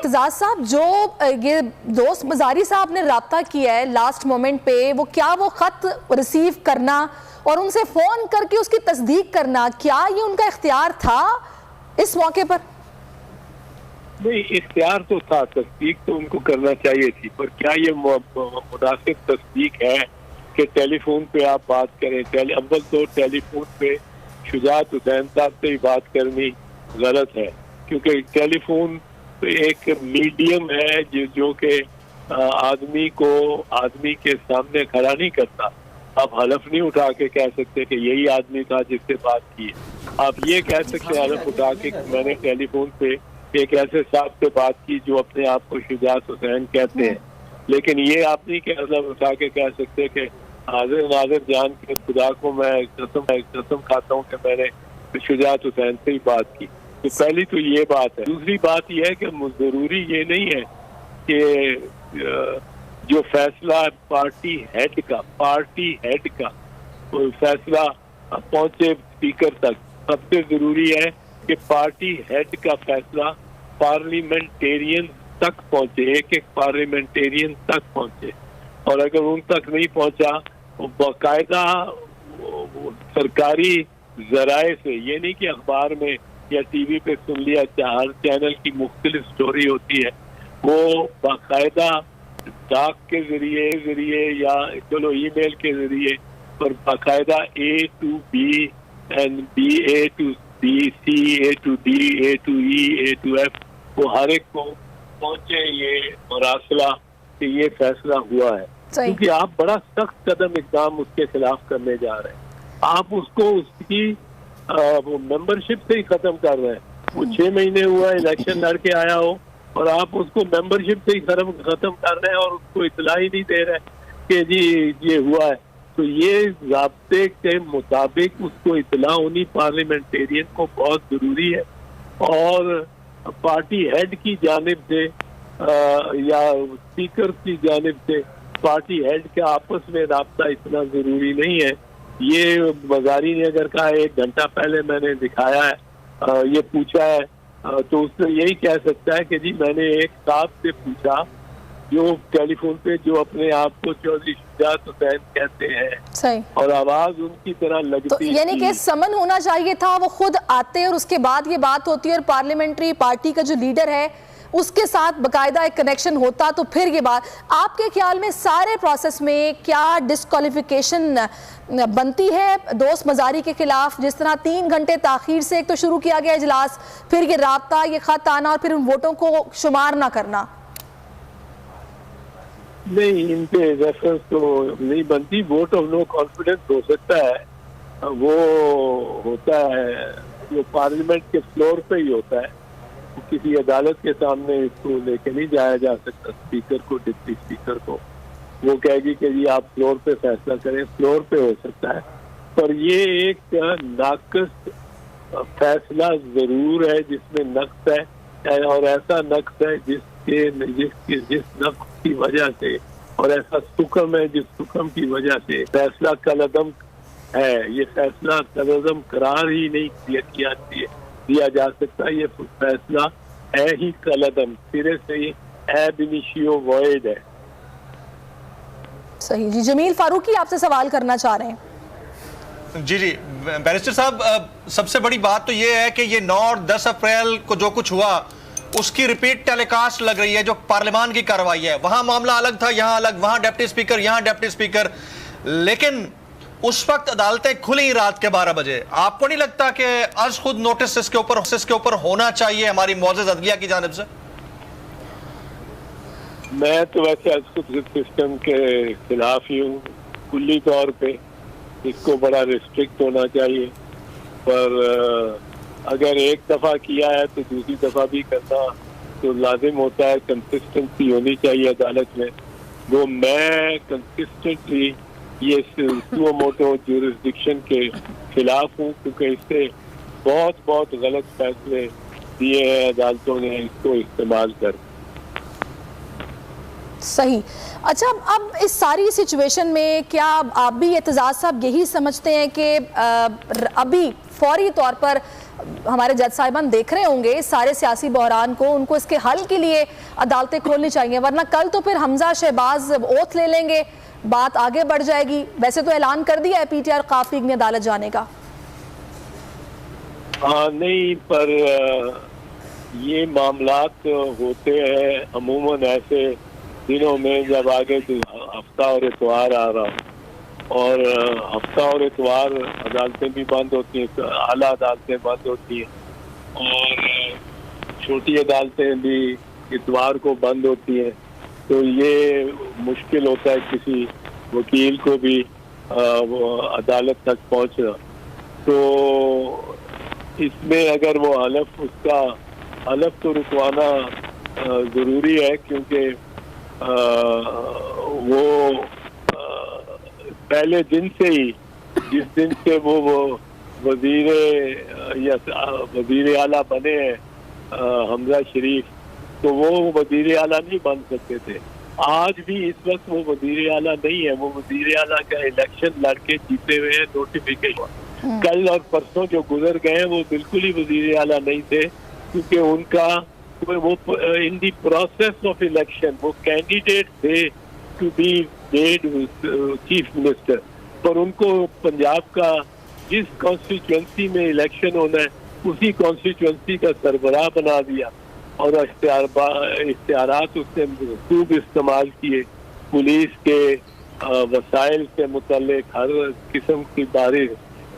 एतजाज साहब, जो ये दोस्त मजारी साहब ने राब्ता किया है लास्ट मोमेंट पे, वो क्या वो खत रिसीव करना और उनसे फोन करके उसकी तस्दीक करना, क्या ये उनका इख्तियार था इस मौके पर? नहीं, इख्तियार तो था, तस्दीक तो उनको करना चाहिए थी, पर क्या ये मुनासिब तस्दीक है कि टेलीफोन पे आप बात करें? अव्वल तो टेलीफोन पे शुजात हुसैन साहब से ही बात करनी गलत है, क्योंकि टेलीफोन एक मीडियम है जो कि आदमी के सामने खड़ा नहीं करता। आप हलफ नहीं उठा के कह सकते कि यही आदमी था जिससे बात की। आप ये कह सकते हैं हलफ उठा के मैंने टेलीफोन पे एक ऐसे साहब से बात की जो अपने आप को शुजात हुसैन कहते हैं, लेकिन ये आप नहीं कह हलफ उठा के कह सकते कि हाजिर नाजिर जान के खुदा को मैं कसम खाता हूँ कि मैंने शुजात हुसैन से ही बात की। तो पहली तो ये बात है। दूसरी बात यह है कि जरूरी ये नहीं है कि जो फैसला पार्टी हेड का वो फैसला पहुंचे स्पीकर तक। सबसे जरूरी है कि पार्टी हेड का फैसला पार्लियामेंटेरियन तक पहुंचे, एक पार्लियामेंटेरियन तक पहुंचे, और अगर उन तक नहीं पहुंचा तो बाकायदा सरकारी जराए से, ये नहीं कि अखबार में या टीवी पे सुन लिया, हर चैनल की मुख्तलिफ स्टोरी होती है, वो बाकायदा डाक के जरिए या चलो ईमेल के जरिए, पर बाकायदा A to B and A to B, C, A to D, A to E, A to F, वो हर एक को पहुंचे ये मरासला कि ये फैसला हुआ है। क्योंकि आप बड़ा सख्त कदम इकदाम उसके खिलाफ करने जा रहे हैं। आप उसको उसकी वो मेंबरशिप से ही खत्म कर रहे हैं। वो 6 महीने हुआ इलेक्शन लड़के आया हो और आप उसको मेंबरशिप से ही खत्म कर रहे हैं और उसको इतला ही नहीं दे रहे कि जी ये हुआ है। तो ये ज़ाब्ते के मुताबिक उसको इतला होनी पार्लियामेंटेरियन को बहुत जरूरी है, और पार्टी हेड की जानिब से या स्पीकर की जानिब से पार्टी हेड के आपस में राब्ता इतना जरूरी नहीं है। ये मजारी ने अगर कहा 1 घंटा पहले मैंने दिखाया है, ये पूछा है, तो उसने यही कह सकता है कि जी मैंने एक साहब से पूछा जो टेलीफोन पे जो अपने आप को चौधरी शुजात हुसैन कहते हैं, सही, और आवाज उनकी तरह लगती, तो यानी कि समन होना चाहिए था, वो खुद आते और उसके बाद ये बात होती है और पार्लियामेंट्री पार्टी का जो लीडर है उसके साथ बकायदा एक कनेक्शन होता, तो फिर ये बात। आपके ख्याल में सारे प्रोसेस में क्या डिस्क्वालिफिकेशन बनती है दोस्त मजारी के खिलाफ, जिस तरह 3 घंटे ताखीर से एक तो शुरू किया गया इजलास, फिर ये राब्ता, ये खत आना और फिर उन वोटों को शुमार ना करना? नहीं, इन पे रेफरेंस तो नहीं बनती। वोट ऑफ नो कॉन्फिडेंस हो सकता है, वो होता है जो पार्लियामेंट के फ्लोर पे ही होता है, किसी अदालत के सामने इसको लेके नहीं जाया जा सकता। स्पीकर को, डिप्टी स्पीकर को वो कहेगी कि जी आप फ्लोर पे फैसला करें, फ्लोर पे हो सकता है, पर ये एक नाकस फैसला जरूर है जिसमें नक्स है, और ऐसा नक्स है जिस नक्स की वजह से, और ऐसा सुकम है जिस सुकम की वजह से फैसला कलअदम है। ये फैसला कलअदम करार ही नहीं दिया जा सकता। ये फैसला है ही कलअदम, सिरे से ही एब इनिशियो वॉइड है। सही जी। जमील फारूकी आपसे सवाल करना चाह रहे हैं। जी जी बैरिस्टर साहब, सबसे बड़ी बात तो ये है कि ये 9 और 10 अप्रैल को जो कुछ हुआ उसकी रिपीट टेलीकास्ट लग रही है। जो पार्लियामान की कार्रवाई है वहां मामला अलग था, यहां अलग, वहां डिप्टी स्पीकर, यहां डिप्टी स्पीकर, लेकिन उस वक्त अदालतें खुली रात के 12 बजे। आपको नहीं लगता कि आज खुद नोटिस इसके ऊपर होना चाहिए हमारी मुअज़्ज़ज़ अदलिया की जानिब से? मैं तो वैसे आज खुद सिस्टम के खिलाफ ही हूँ कुल्ली तौर पे। इसको बड़ा रिस्ट्रिक्ट होना चाहिए, पर अगर एक दफा किया है तो दूसरी दफा भी करना तो लाजिम होता है। कंसिस्टेंसी होनी चाहिए अदालत में। वो मैं कंसिस्टेंटली ये सुओ मोटो ज्यूरिसडिक्शन के खिलाफ हूँ, क्योंकि इससे बहुत गलत फैसले दिए हैं अदालतों ने इसको इस्तेमाल कर। सही। अच्छा, अब इस सारी सिचुएशन में क्या आप भी एतजाज साहब यही समझते हैं कि अभी फौरी तौर पर हमारे जज साहिबान देख रहे होंगे इस सारे सियासी बहरान को, उनको इसके हल के लिए अदालतें खोलनी चाहिए, वरना कल तो फिर हमजा शहबाज ओथ ले लेंगे, बात आगे बढ़ जाएगी। वैसे तो ऐलान कर दिया है पीटीआर काफ लीग ने अदालत जाने का। हाँ नहीं, पर ये मामलात होते हैं अमूमन ऐसे दिनों में जब आगे हफ्ता और इतवार आ रहा, और हफ्ता और इतवार अदालतें भी बंद होती हैं, आला अदालतें बंद होती हैं, और छोटी अदालतें भी इतवार को बंद होती हैं। तो ये मुश्किल होता है किसी वकील को भी अदालत तक पहुंचना। तो इसमें अगर वो हलफ तो रुकवाना ज़रूरी है, क्योंकि वो पहले दिन से ही, जिस दिन से वो वजीर आला बने हैं हमजा शरीफ, तो वो वजीर आला नहीं बन सकते थे। आज भी इस वक्त वो वजीर आला नहीं है, वो वजीर आला का इलेक्शन लड़के जीते हुए हैं, नोटिफिकेशन कल और परसों जो गुजर गए हैं वो बिल्कुल ही वजीर आला नहीं थे, क्योंकि उनका वो in the process of election वो कैंडिडेट थे to be made chief minister, पर उनको पंजाब का जिस कॉन्स्टिट्यूंसी में इलेक्शन होना है उसी कॉन्स्टिट्यूंसी का सरबराह बना दिया, और इख्तियारात उसने खूब इस्तेमाल किए, पुलिस के वसाइल से मुतल्लिक हर किस्म की बारिश,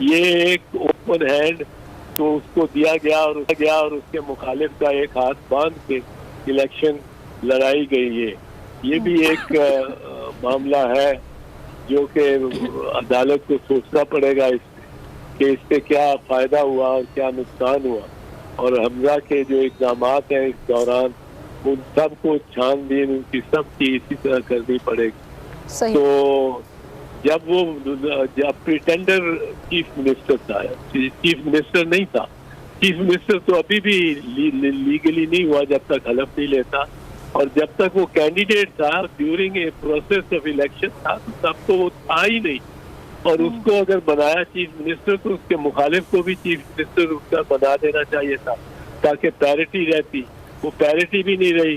ये एक ओपन हैंड तो उसको दिया गया और उसके मुखालिफ का एक हाथ बांध के इलेक्शन लड़ाई गई है। ये भी एक मामला है जो कि अदालत को सोचना पड़ेगा कि इससे क्या फायदा हुआ और क्या नुकसान हुआ, और हमजा के जो इक़दाम हैं इस दौरान उन सब को छानबीन उनकी सबकी इसी तरह करनी पड़ेगी। सही। तो जब प्रिटेंडर चीफ मिनिस्टर था, चीफ मिनिस्टर नहीं था, चीफ मिनिस्टर तो अभी भी लीगली नहीं हुआ जब तक हलफ नहीं लेता, और जब तक वो कैंडिडेट था during a process of election था, तब तो वो था ही नहीं, और उसको अगर बनाया चीफ मिनिस्टर तो उसके मुखालिफ को भी चीफ मिनिस्टर उसका बना देना चाहिए था, ताकि पैरिटी रहती। वो पैरिटी भी नहीं रही,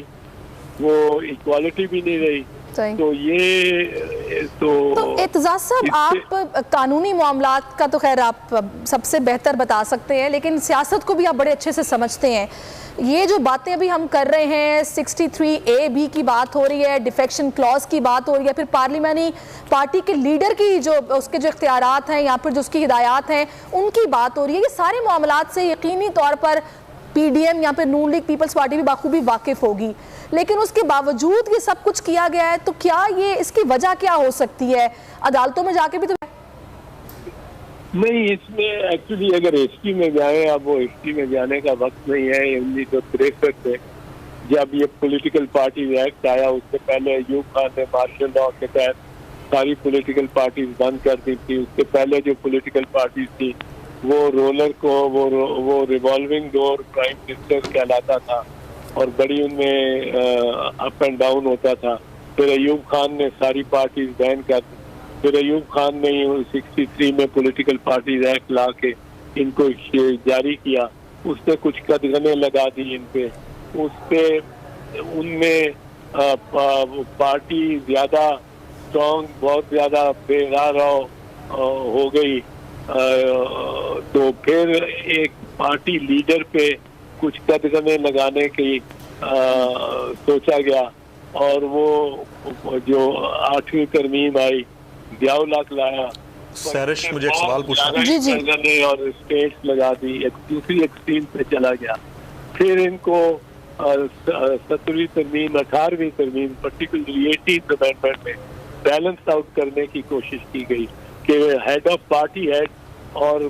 वो इक्वालिटी भी नहीं रही। तो ये तो एतजाज साहब, आप कानूनी मामलात का तो खैर आप सबसे बेहतर बता सकते हैं, लेकिन सियासत को भी आप बड़े अच्छे से समझते हैं। ये जो बातें अभी हम कर रहे हैं, 63A की बात हो रही है, डिफेक्शन क्लॉज की बात हो रही है, फिर पार्लियामानी पार्टी के लीडर की जो उसके जो इख्तियारात हैं या फिर जो उसकी हिदायत हैं उनकी बात हो रही है, ये सारे मामलात से यकीनी तौर पर PDM या फिर नून लीग पीपल्स पार्टी भी बाखूबी वाकिफ होगी, लेकिन उसके बावजूद ये सब कुछ किया गया है, तो क्या ये इसकी वजह क्या हो सकती है? अदालतों में जाके भी तो नहीं, इसमें एक्चुअली अगर हिस्ट्री में जाए, अब वो हिस्ट्री में जाने का वक्त नहीं है। 1963 से जब ये पॉलिटिकल पार्टी एक्ट आया, उससे पहले अयूब खान ने मार्शल लॉ के तहत सारी पॉलिटिकल पार्टीज बंद कर दी थी। उससे पहले जो पॉलिटिकल पार्टीज थी वो रोलर को वो रिवॉल्विंग डोर प्राइम मिनिस्टर कहलाता था, और बड़ी उनमें अप एंड डाउन होता था। फिर अयूब खान ने सारी पार्टीज बैन कर दी, फिर अयूब खान ने 63 में पॉलिटिकल पार्टीज एक्ट ला के इनको जारी किया, उसने कुछ कदगने लगा दी इन पे, उसपे उनमें पार्टी ज्यादा स्ट्रॉन्ग, बहुत ज्यादा बेगारा हो गई। तो फिर एक पार्टी लीडर पे कुछ कदगने लगाने की सोचा गया, और वो जो 8वीं तरमीम आई, ब्याउलाक लाया, सैरिश मुझे एक सवाल पूछना है, और स्टेट्स लगा दी, एक दूसरी एक्सट्रीम पे चला गया। फिर इनको 17वीं तरमीम, 18वीं तरमीम, पर्टिकुलरली 18th अमेंडमेंट में बैलेंस आउट करने की कोशिश की गई कि हेड ऑफ पार्टी हेड और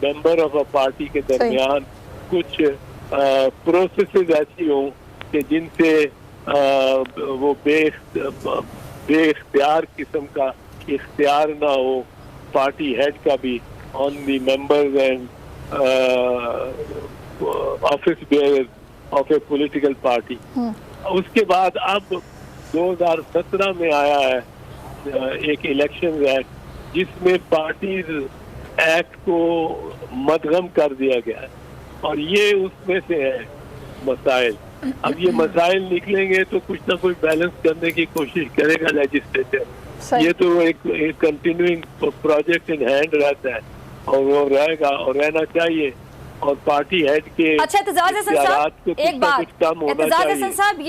मेंबर ऑफ अ पार्टी के दरमियान कुछ प्रोसेसेस ऐसी हों कि जिनसे वो बेख्तियार किस्म का इख्तियार ना हो पार्टी हेड का भी on the members and office bearers of a political party. उसके बाद अब 2017 में आया है एक इलेक्शन एक्ट, जिसमें पार्टीज एक्ट को मदगम कर दिया गया है। और ये उसमें से है मसाइल। अब ये मसाइल निकलेंगे तो कुछ ना कुछ बैलेंस करने की कोशिश करेगा लेजिस्लेचर। ये तो एक कंटिन्यूइंग प्रोजेक्ट इन हैंड रहता है और वो रहेगा और रहना चाहिए। और पार्टी हेड के अच्छा एतजाज हसन साहब, एक बात एतजाज हसन साहब,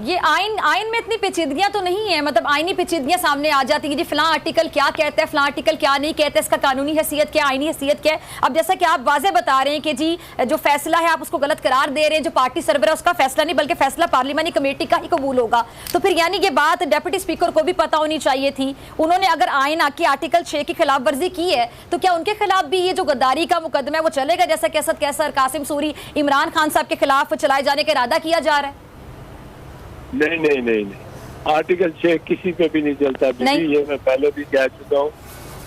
ये आइन में इतनी पेचीदगियां तो नहीं है, मतलब आईनी पेचीदगियां सामने आ जाती है जी, फलां आर्टिकल क्या कहता है, फलां आर्टिकल क्या नहीं कहता है, इसका कानूनी हैसियत क्या, आईनी हैसियत क्या है। अब जैसा कि आप वाजे बता रहे हैं कि जी जो फैसला है आप उसको गलत करार दे रहे हैं, जो पार्टी सरबराह उसका फैसला नहीं बल्कि फैसला पार्लियामानी कमेटी का ही कबूल होगा, तो फिर यानी ये बात डिप्टी स्पीकर को भी पता होनी चाहिए थी। उन्होंने अगर आइन आके आर्टिकल 6 की खिलाफ वर्जी की है तो क्या उनके खिलाफ भी ये जो गद्दारी का मुकदमा है वो चलेगा, जैसा कि असद कैसर, कासिम सूरी, इमरान खान साहब के खिलाफ चलाए जाने का इरादा किया जा रहा है? नहीं, आर्टिकल 6 किसी पे भी नहीं चलता। ये मैं पहले भी कह चुका हूँ,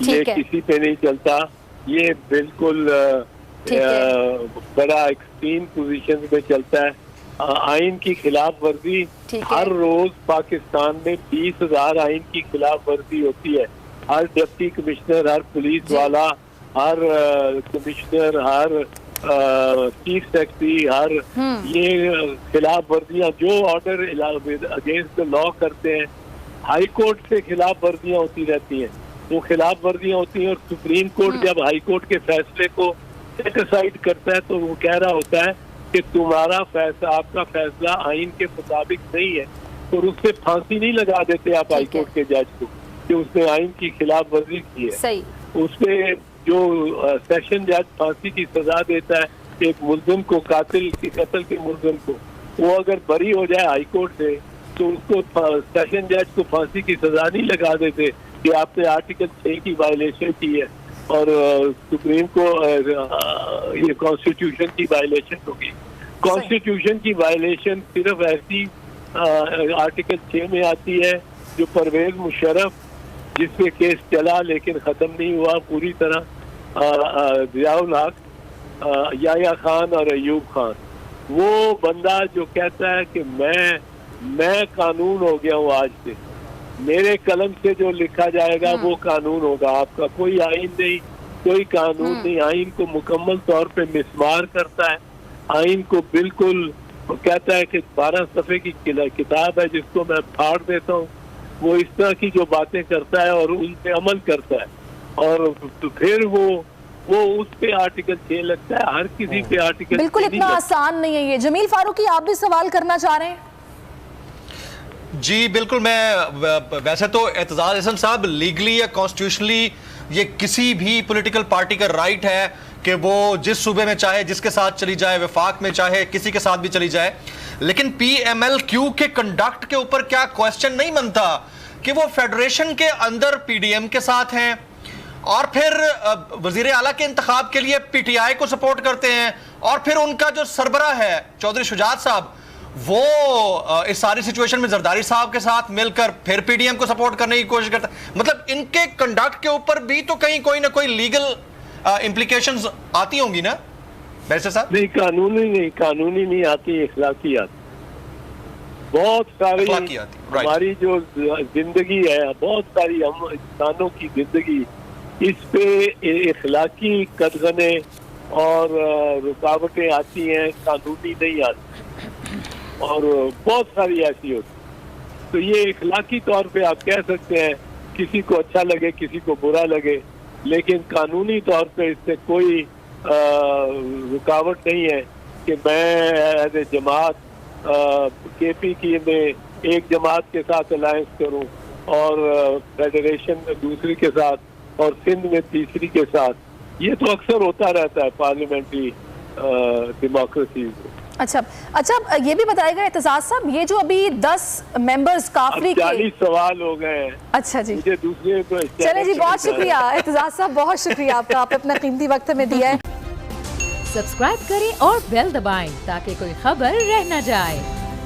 ये किसी पे नहीं चलता। ये बिल्कुल बड़ा एक्सट्रीम पोजीशन पे चलता है। आइन की खिलाफ वर्जी हर रोज पाकिस्तान में 20,000 आइन की खिलाफ वर्जी होती है। हर डिप्टी कमिश्नर, हर पुलिस वाला, हर कमिश्नर, हर चीफ सेक्रेटरी, हर ये खिलाफ वर्जियां जो ऑर्डर अगेंस्ट द लॉ करते हैं, हाई कोर्ट से खिलाफ वर्जियां होती रहती हैं। वो खिलाफ वर्जियां होती हैं और सुप्रीम कोर्ट जब हाई कोर्ट के फैसले को सेट असाइड करता है तो वो कह रहा होता है कि तुम्हारा फैसला, आपका फैसला आइन के मुताबिक नहीं है, और उससे फांसी नहीं लगा देते आप हाई कोर्ट के जज को कि उसने आइन की खिलाफ वर्जी की है। उसपे जो सेशन जज फांसी की सजा देता है एक मुल्जिम को, कातिल के कत्ल के मुल्जिम को, वो अगर बरी हो जाए हाई कोर्ट से तो उसको सेशन जज को फांसी की सजा नहीं लगा देते कि आपने आर्टिकल 6 की वायलेशन की है और सुप्रीम को ये कॉन्स्टिट्यूशन की वायलेशन होगी। कॉन्स्टिट्यूशन की वायलेशन सिर्फ ऐसी आर्टिकल 6 में आती है जो परवेज मुशर्रफ, जिसमें केस चला लेकिन खत्म नहीं हुआ पूरी तरह, जियाउल हक, याया खान और अयूब खान, वो बंदा जो कहता है कि मैं कानून हो गया हूँ, आज से मेरे कलम से जो लिखा जाएगा वो कानून होगा, आपका कोई आइन नहीं, कोई कानून नहीं। आइन को मुकम्मल तौर पे मिसमार करता है। आइन को बिल्कुल कहता है कि 12 सफ़े की किताब है जिसको मैं फाड़ देता हूँ। वो इस तरह की जो बातें करता है और उन पे अमल करता है, और तो फिर वो उस पे आर्टिकल 6 लगता है, हर किसी पे आर्टिकल बिल्कुल इतना आसान नहीं है ये। जमील फारूकी, आप भी सवाल करना चाह रहे हैं? जी बिल्कुल, मैं वैसे तो एतजाज हसन साहब लीगली या कॉन्स्टिट्यूशनली ये किसी भी पॉलिटिकल पार्टी का राइट है कि वो जिस सूबे में चाहे जिसके साथ चली जाए, वफाक में चाहे किसी के साथ भी चली जाए, लेकिन PMLQ के कंडक्ट के ऊपर क्या क्वेश्चन नहीं बनता कि वो फेडरेशन के अंदर PDM के साथ हैं और फिर वजीर आला के इंतखाब के लिए PTI को सपोर्ट करते हैं, और फिर उनका जो सरबराह है चौधरी शुजात साहब, वो इस सारी सिचुएशन में जरदारी साहब के साथ मिलकर फिर PDM को सपोर्ट करने की कोशिश करता है। मतलब इनके कंडक्ट के ऊपर भी तो कहीं कोई ना कोई लीगल इम्प्लीकेशंस आती होंगी ना वैसे साहब? नहीं, कानूनी नहीं आती, इखलाकी आती। बहुत सारी हमारी जो जिंदगी है, बहुत सारी हम इंसानों की जिंदगी, इस पे इखलाकी कदगने और रुकावटें आती हैं, कानूनी नहीं आती, और बहुत सारी ऐसी होती। तो ये इखलाकी तौर पे आप कह सकते हैं, किसी को अच्छा लगे किसी को बुरा लगे, लेकिन कानूनी तौर पे इससे कोई रुकावट नहीं है कि मैं एज ए जमात KP की में एक जमात के साथ अलायंस करूं और फेडरेशन में दूसरी के साथ और सिंध में तीसरी के साथ। ये तो अक्सर होता रहता है पार्लियामेंट्री डेमोक्रेसी में। अच्छा, ये भी बताएगा एतजाज साहब, ये जो अभी 10 मेंबर्स काफरी 40 सवाल हो गए हैं। अच्छा जी, मुझे दूसरे चले जी, बहुत शुक्रिया एतजाज साहब, बहुत शुक्रिया आपका, आपने अपना कीमती वक्त में दिया है। सब्सक्राइब करें और बेल दबाएं ताकि कोई खबर रह न जाए।